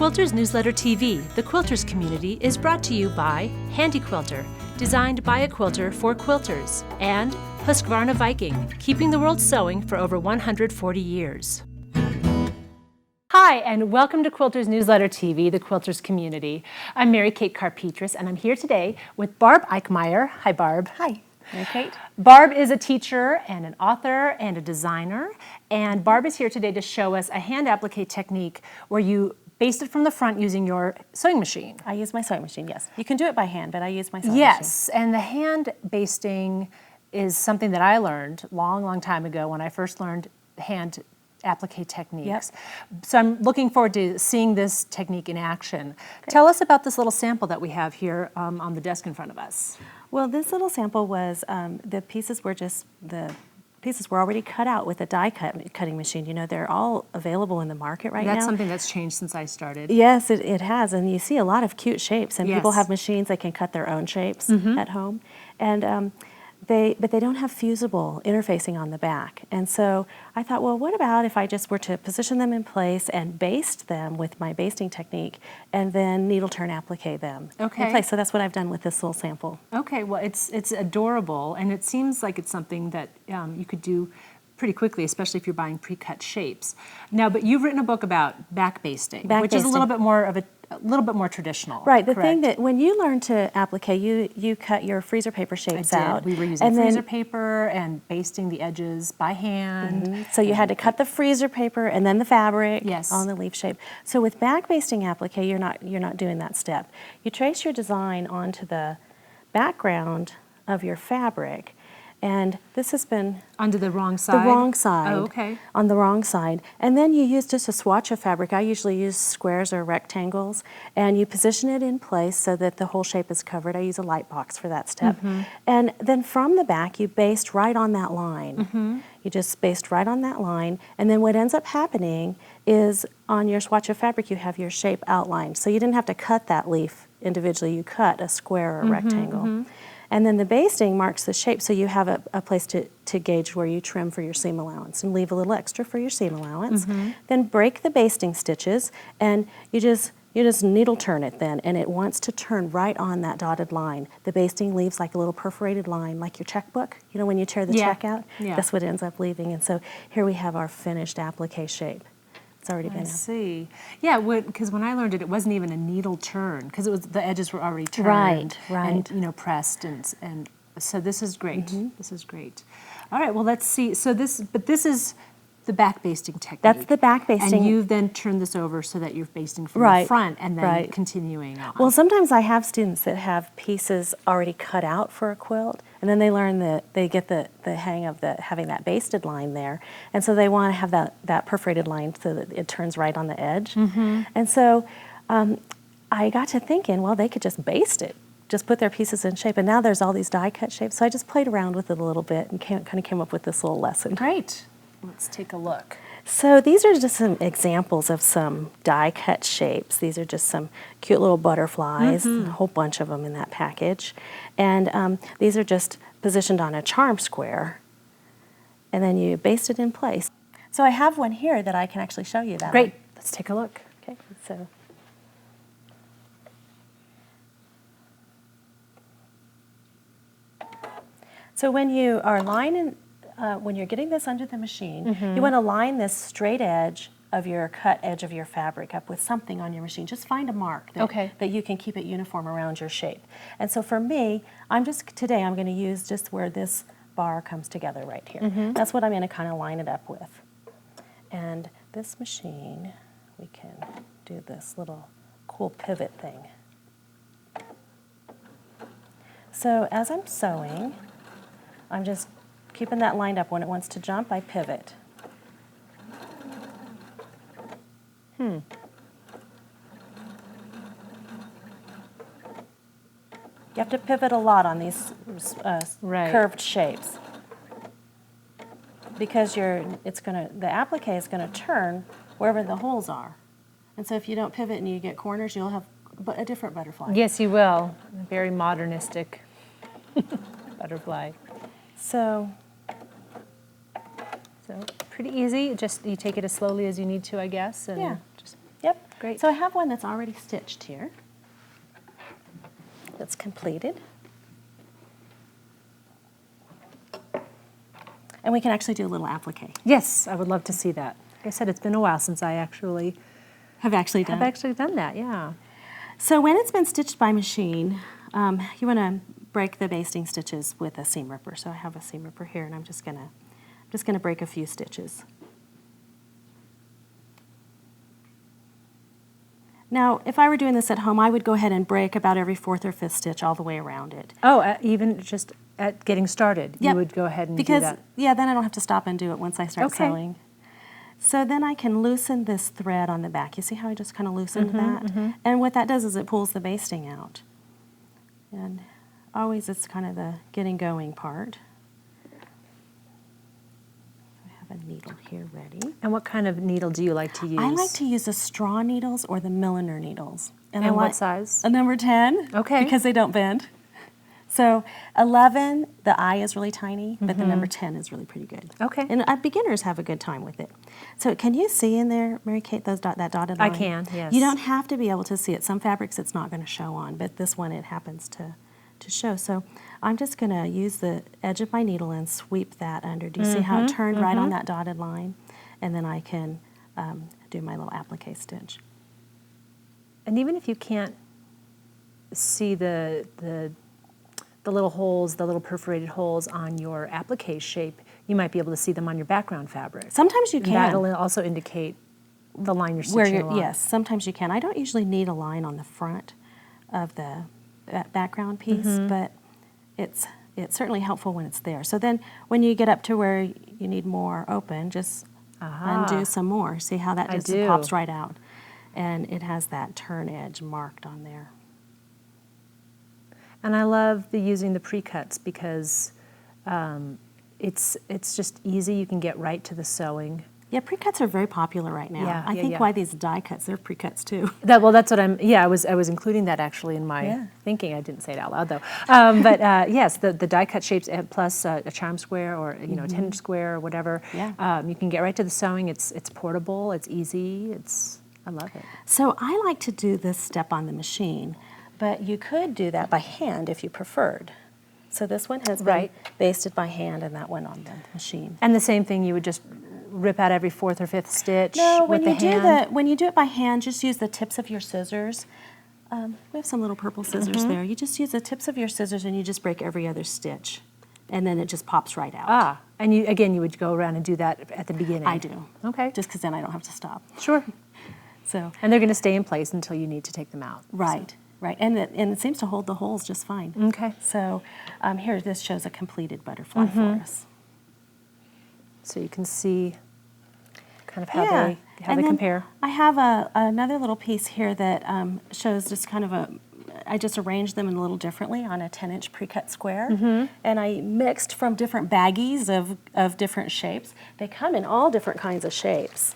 Quilters Newsletter TV, the Quilters community, is brought to you by Handy Quilter, designed by a quilter for quilters, and Husqvarna Viking, keeping the world sewing for over 140 years. Hi, and welcome to Quilters Newsletter TV, the Quilters community. I'm Mary Kate Karr-Petras, and I'm here today with Barb Eikmeier. Hi, Barb. Hi, Mary Kate. Barb is a teacher and an author and a designer, and Barb is here today to show us a hand applique technique where you baste it from the front using your sewing machine. I use my sewing machine, yes. You can do it by hand, but I use my sewing machine. Yes, and the hand basting is something that I learned long time ago when I first learned hand applique techniques. Yep. So I'm looking forward to seeing this technique in action. Okay. Tell us about this little sample that we have here on the desk in front of us. Well, this little sample was, the pieces were already cut out with a cutting machine. You know, they're all available in the market right now. That's something that's changed since I started. Yes, it has, and you see a lot of cute shapes, and yes. people have machines that can cut their own shapes at home. And but they don't have fusible interfacing on the back. And so I thought, well, what about if I just were to position them in place and baste them with my basting technique and then needle turn applique them in place. So that's what I've done with this little sample. Okay, well, it's adorable, and it seems like it's something that you could do pretty quickly, especially if you're buying pre-cut shapes. Now, but you've written a book about back basting, which is a little bit more traditional. Right. The thing that when you learn to applique, you cut your freezer paper shapes out. We were using freezer paper and basting the edges by hand. So you had to cut the freezer paper and then the fabric yes. on the leaf shape. So with back basting applique, you're not doing that step. You trace your design onto the background of your fabric. And this has been onto the wrong side? The wrong side. Oh, okay. On the wrong side. And then you use just a swatch of fabric. I usually use squares or rectangles. And you position it in place so that the whole shape is covered. I use a light box for that step. And then from the back, you baste right on that line. You just baste right on that line. And then what ends up happening is on your swatch of fabric, you have your shape outlined. So you didn't have to cut that leaf individually. You cut a square or a rectangle. And then the basting marks the shape, so you have a place to gauge where you trim for your seam allowance and leave a little extra for your seam allowance. Then break the basting stitches, and you just needle turn it then, and it wants to turn right on that dotted line. The basting leaves like a little perforated line, like your checkbook. You know, when you tear the check out, that's what it ends up leaving. And so here we have our finished applique shape. It's already been. I see. Yeah, because when I learned it, it wasn't even a needle turn because the edges were already turned, right, and pressed, and so this is great. This is great. All right, well, let's see. So this is the back basting technique. That's the back basting. And you then turn this over so that you're basting from the front and then continuing on. Well, sometimes I have students that have pieces already cut out for a quilt, and then they learn that they get the hang of having that basted line there, and so they want to have that perforated line so that it turns right on the edge. And so I got to thinking, well, they could just baste it. Just put their pieces in shape, and now there's all these die cut shapes. So I just played around with it a little bit and kind of came up with this little lesson. Great. Let's take a look. So these are just some examples of some die cut shapes. These are just some cute little butterflies, a whole bunch of them in that package. And these are just positioned on a charm square, and then you baste it in place. So I have one here that I can actually show you that. Great. Let's take a look. Okay, so when you are lining, when you're getting this under the machine, you want to line this straight edge of your cut edge of your fabric up with something on your machine. Just find a mark that you can keep it uniform around your shape. And so for me, today I'm going to use just where this bar comes together right here. That's what I'm going to kind of line it up with. And this machine, we can do this little cool pivot thing. So as I'm sewing, I'm just keeping that lined up. When it wants to jump, I pivot. You have to pivot a lot on these curved shapes because the applique is going to turn wherever the holes are. And so if you don't pivot and you get corners, you'll have a different butterfly. Yes, you will. A very modernistic butterfly. So pretty easy. Just you take it as slowly as you need to, I guess. And Yep. great. So I have one that's already stitched here. That's completed. And we can actually do a little applique. Yes, I would love to see that. Like I said, it's been a while since I actually have actually done that, yeah. So when it's been stitched by machine, you want to break the basting stitches with a seam ripper. So I have a seam ripper here, and I'm just gonna break a few stitches. Now, if I were doing this at home, I would go ahead and break about every 4th or 5th stitch all the way around it. Oh, even just at getting started, yep. You would go ahead and do that? Because, yeah, then I don't have to stop and do it once I start sewing. So then I can loosen this thread on the back. You see how I just kind of loosened that? And what that does is it pulls the basting out. And always it's kind of the getting going part. I have a needle here ready. And what kind of needle do you like to use? I like to use the straw needles or the milliner needles. And what size? A number 10. Okay. Because they don't bend. So 11, the eye is really tiny, but the number 10 is really pretty good. Okay. And beginners have a good time with it. So can you see in there, Mary Kate, that dotted line? I can, yes. You don't have to be able to see it. Some fabrics it's not going to show on, but this one it happens to show. So I'm just going to use the edge of my needle and sweep that under. Do you see how it turned right on that dotted line? And then I can do my little applique stitch. And even if you can't see the little holes, the little perforated holes on your applique shape, you might be able to see them on your background fabric. Sometimes you can. That'll also indicate the line you're stitching along. Yes, sometimes you can. I don't usually need a line on the front of the background piece, but it's certainly helpful when it's there. So then when you get up to where you need more open, just undo some more. See how that just pops right out. And it has that turn edge marked on there. And I love using the pre-cuts because it's just easy. You can get right to the sewing. Yeah, pre-cuts are very popular right now. I think why these die cuts, they're pre-cuts too. Well, that's what I was including that actually in my thinking. I didn't say it out loud though. But yes, the die cut shapes plus a charm square or a 10-inch square or whatever. Yeah. You can get right to the sewing. It's portable. It's easy. I love it. So I like to do this step on the machine, but you could do that by hand if you preferred. So this one has been basted by hand and that one on the machine. And the same thing, you would just rip out every 4th or 5th stitch when you do it by hand, just use the tips of your scissors. We have some little purple scissors there. You just use the tips of your scissors and you just break every other stitch. And then it just pops right out. And you would go around and do that at the beginning. I do. Okay. Just because then I don't have to stop. Sure. And they're going to stay in place until you need to take them out. Right. Right, and it seems to hold the holes just fine. Okay. So here, this shows a completed butterfly for us. So you can see kind of how they compare. I have another little piece here that shows just kind of I just arranged them a little differently on a 10-inch pre-cut square. And I mixed from different baggies of different shapes. They come in all different kinds of shapes.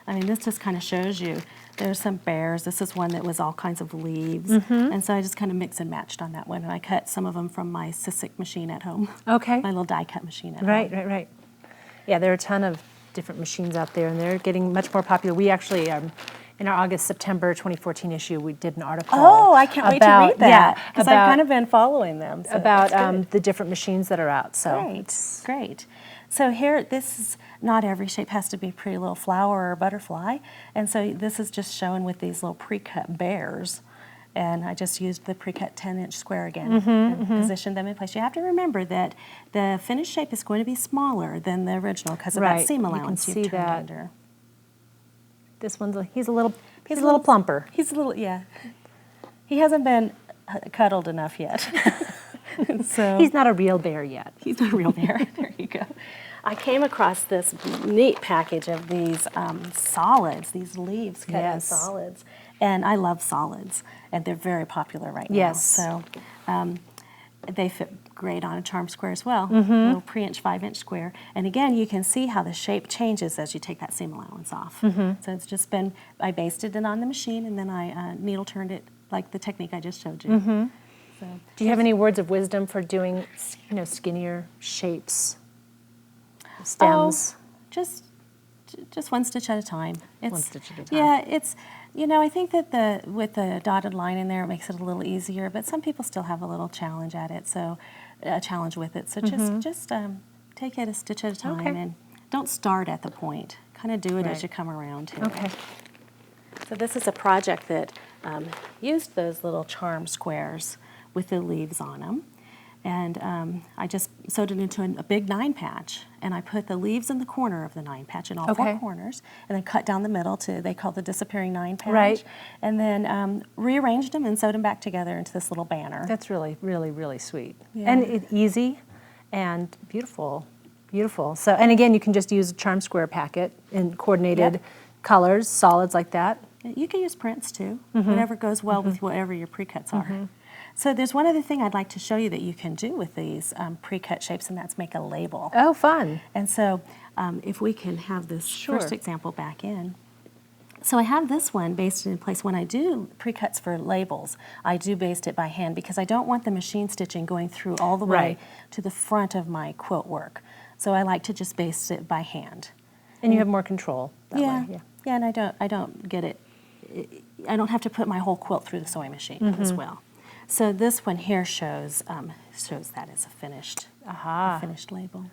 I mean, this just kind of shows you. There's some bears. This is one that was all kinds of leaves. And so I just kind of mixed and matched on that one. And I cut some of them from my Sissick machine at home. Okay. My little die cut machine at home. Right. Yeah, there are a ton of different machines out there, and they're getting much more popular. We actually, in our August-September 2014 issue, we did an article. Oh, I can't wait to read that. Because I've kind of been following them. So about the different machines that are out. So Great. So here, this is, not every shape has to be pretty little flower or butterfly. And so this is just shown with these little pre-cut bears. And I just used the pre-cut 10-inch square again and positioned them in place. You have to remember that the finished shape is going to be smaller than the original because of that seam allowance you can see turned that. under. This one's he's a little plumper. He's a little, he hasn't been cuddled enough yet. So he's not a real bear yet. He's not a real bear. There you go. I came across this neat package of these solids, these leaves cut in solids. And I love solids, and they're very popular right now. So they fit great on a charm square as well, a little pre-inch, 5-inch square. And again, you can see how the shape changes as you take that seam allowance off. So it's just been, I basted it on the machine, and then I needle turned it like the technique I just showed you. So, do you have any words of wisdom for doing, skinnier shapes, stems? Just just one stitch at a time. One stitch at a time. Yeah, it's, I think that with the dotted line in there, it makes it a little easier, but some people still have a little challenge at it, so a challenge with it. So just take it a stitch at a time, and don't start at the point. Kind of do it as you come around to it. So this is a project that used those little charm squares with the leaves on them. And I just sewed it into a big 9 patch, and I put the leaves in the corner of the 9 patch in all 4 corners, and then cut down the middle to, they call the disappearing 9 patch, and then rearranged them and sewed them back together into this little banner. That's really, really, really sweet. And easy and beautiful, beautiful. So, and again, you can just use a charm square packet in coordinated colors, solids like that. You can use prints too, whatever goes well with whatever your pre-cuts are. So there's one other thing I'd like to show you that you can do with these pre-cut shapes, and that's make a label. Oh, fun. And so if we can have this first example back in. So I have this one basted in place. When I do pre-cuts for labels, I do baste it by hand because I don't want the machine stitching going through all the way to the front of my quilt work. So I like to just baste it by hand. And you have more control that way. Yeah, and I don't get it. I don't have to put my whole quilt through the sewing machine as well. So this one here shows that as a finished label.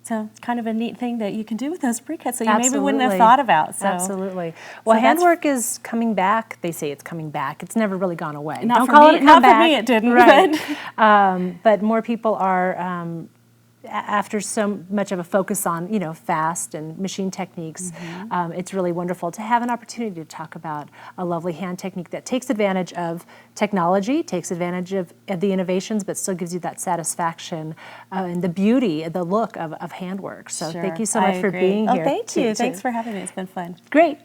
So it's kind of a neat thing that you can do with those pre-cuts that you maybe wouldn't have thought about. So. Absolutely. Well, handwork is coming back. They say it's coming back. It's never really gone away. Not for me, it didn't. Right. But more people are, after so much of a focus on, fast and machine techniques, it's really wonderful to have an opportunity to talk about a lovely hand technique that takes advantage of technology, takes advantage of the innovations, but still gives you that satisfaction and the beauty, the look of handwork. So thank you so much for being here. Thank you. Thanks for having me. It's been fun. Great.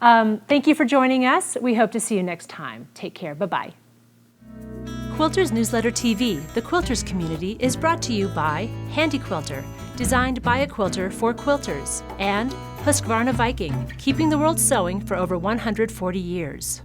Thank you for joining us. We hope to see you next time. Take care. Bye-bye. Quilters Newsletter TV, the quilters community, is brought to you by Handy Quilter, designed by a quilter for quilters, and Husqvarna Viking, keeping the world sewing for over 140 years.